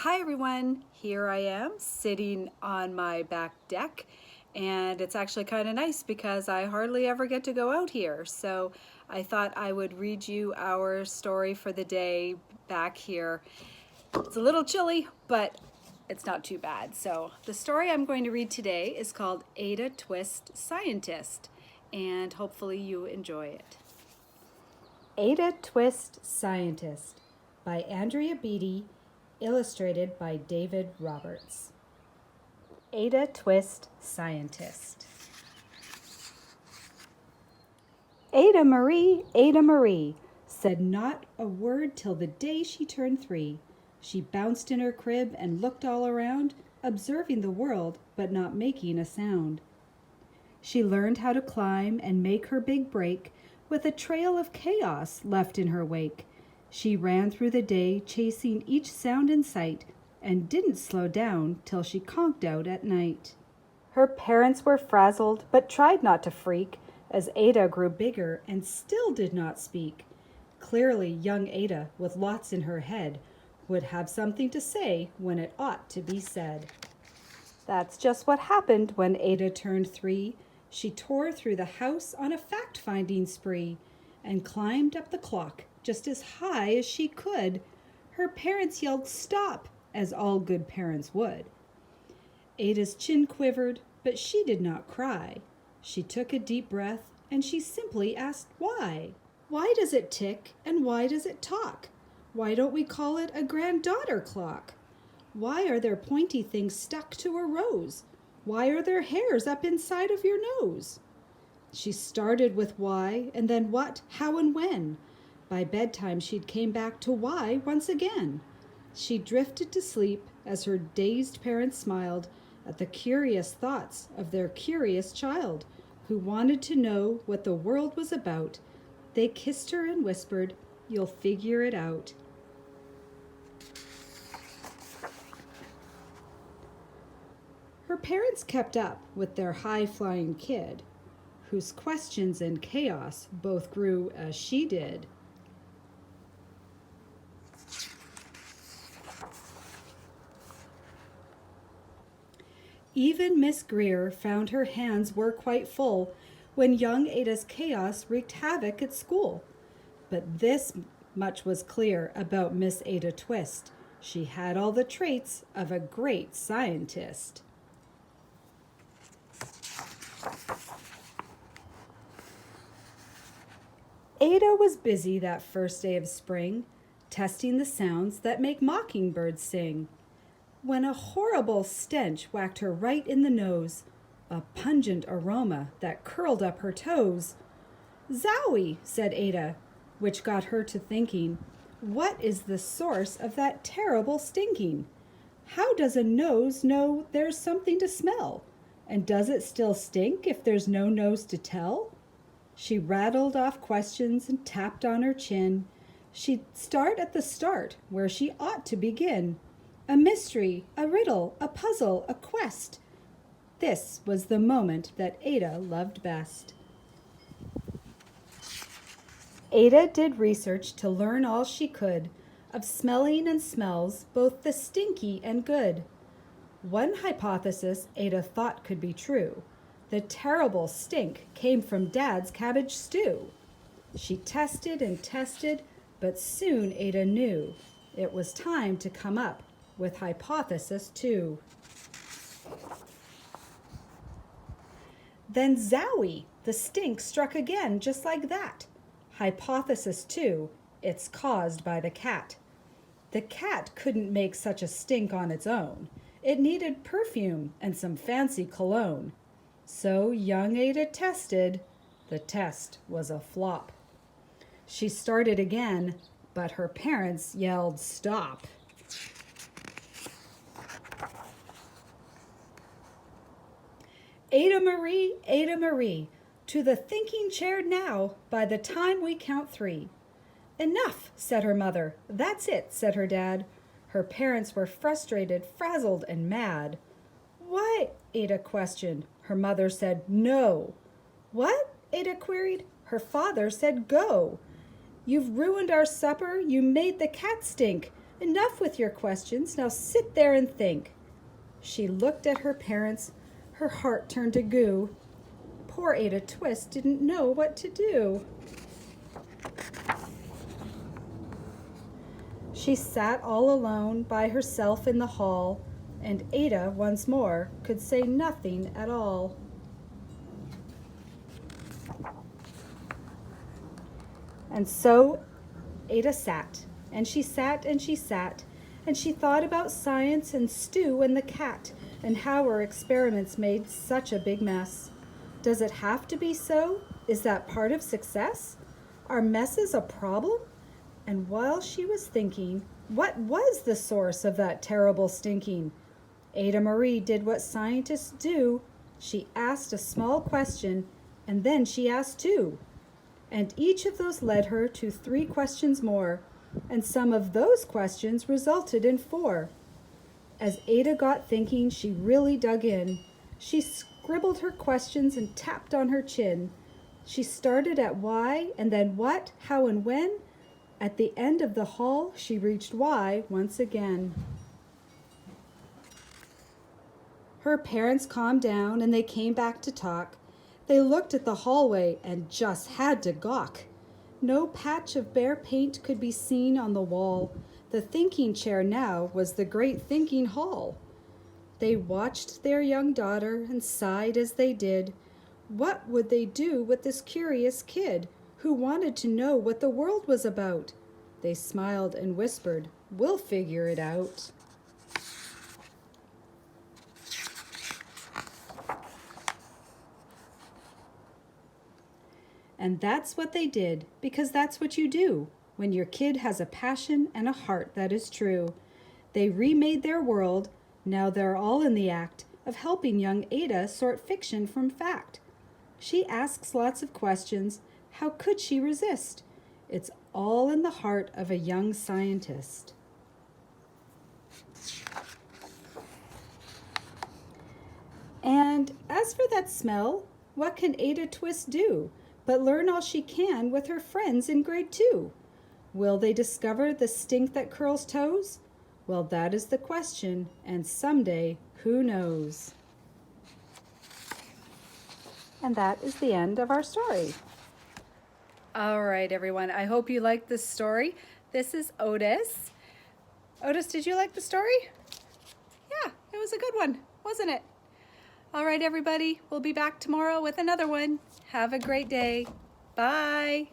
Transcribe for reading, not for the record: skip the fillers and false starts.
Hi everyone, here I am sitting on my back deck, and it's actually kind of nice because I hardly ever get to go out here. So I thought I would read you our story for the day back here. It's a little chilly, but it's not too bad. So the story I'm going to read today is called Ada Twist Scientist, and hopefully you enjoy it. Ada Twist Scientist by Andrea Beatty, illustrated by David Roberts. Ada Twist Scientist. Ada Marie, said not a word till the day she turned 3. She bounced in her crib and looked all around, observing the world but not making a sound. She learned how to climb and make her big break with a trail of chaos left in her wake. She ran through the day chasing each sound in sight and didn't slow down till she conked out at night. Her parents were frazzled but tried not to freak as Ada grew bigger and still did not speak. Clearly young Ada, with lots in her head, would have something to say when it ought to be said. That's just what happened when Ada turned 3. She tore through the house on a fact-finding spree and climbed up the clock just as high as she could. Her parents yelled "Stop!" as all good parents would. Ada's chin quivered, but she did not cry. She took a deep breath and she simply asked why. Why does it tick and why does it talk? Why don't we call it a granddaughter clock? Why are there pointy things stuck to a rose? Why are there hairs up inside of your nose? She started with why, and then what, how, and when. By bedtime she'd came back to why once again. She drifted to sleep as her dazed parents smiled at the curious thoughts of their curious child, who wanted to know what the world was about. They kissed her and whispered, "You'll figure it out." Her parents kept up with their high-flying kid, whose questions and chaos both grew as she did. Even Miss Greer found her hands were quite full when young Ada's chaos wreaked havoc at school. But this much was clear about Miss Ada Twist. She had all the traits of a great scientist. Ada was busy that first day of spring, testing the sounds that make mockingbirds sing, when a horrible stench whacked her right in the nose, a pungent aroma that curled up her toes. "Zowie," said Ada, which got her to thinking, what is the source of that terrible stinking? How does a nose know there's something to smell? And does it still stink if there's no nose to tell? She rattled off questions and tapped on her chin. She'd start at the start, where she ought to begin. A mystery, a riddle, a puzzle, a quest. This was the moment that Ada loved best. Ada did research to learn all she could of smelling and smells, both the stinky and good. One hypothesis Ada thought could be true. The terrible stink came from Dad's cabbage stew. She tested and tested, but soon Ada knew it was time to come up with hypothesis 2. Then zowie! The stink struck again just like that. Hypothesis 2, it's caused by the cat. The cat couldn't make such a stink on its own. It needed perfume and some fancy cologne. So young Ada tested. The test was a flop. She started again, but her parents yelled, "Stop!" Ada Marie, to the thinking chair now by the time we count 3. "Enough," said her mother. "That's it," said her dad. Her parents were frustrated, frazzled, and mad. "Why?" Ada questioned. Her mother said, "No." "What?" Ada queried. Her father said, "Go." "You've ruined our supper. You made the cat stink. Enough with your questions. Now sit there and think." She looked at her parents. Her heart turned to goo. Poor Ada Twist didn't know what to do. She sat all alone by herself in the hall, and Ada once more could say nothing at all. And so Ada sat, and she sat, and she sat, and she thought about science and Stu and the cat, and how her experiments made such a big mess. Does it have to be so? Is that part of success? Are messes a problem? And while she was thinking, what was the source of that terrible stinking? Ada Marie did what scientists do. She asked a small question, and then she asked two. And each of those led her to 3 questions more, and some of those questions resulted in 4. As Ada got thinking, she really dug in. She scribbled her questions and tapped on her chin. She started at why, and then what, how, and when. At the end of the hall, she reached why once again. Her parents calmed down, and they came back to talk. They looked at the hallway and just had to gawk. No patch of bare paint could be seen on the wall. The thinking chair now was the great thinking hall. They watched their young daughter and sighed as they did. What would they do with this curious kid who wanted to know what the world was about? They smiled and whispered, "We'll figure it out." And that's what they did, because that's what you do when your kid has a passion and a heart that is true. They remade their world. Now they're all in the act of helping young Ada sort fiction from fact. She asks lots of questions. How could she resist? It's all in the heart of a young scientist. And as for that smell, what can Ada Twist do but learn all she can with her friends in grade 2? Will they discover the stink that curls toes? Well, that is the question, and someday, who knows? And that is the end of our story. All right, everyone. I hope you liked this story. This is Otis. Otis, did you like the story? Yeah, it was a good one, wasn't it? All right, everybody. We'll be back tomorrow with another one. Have a great day. Bye.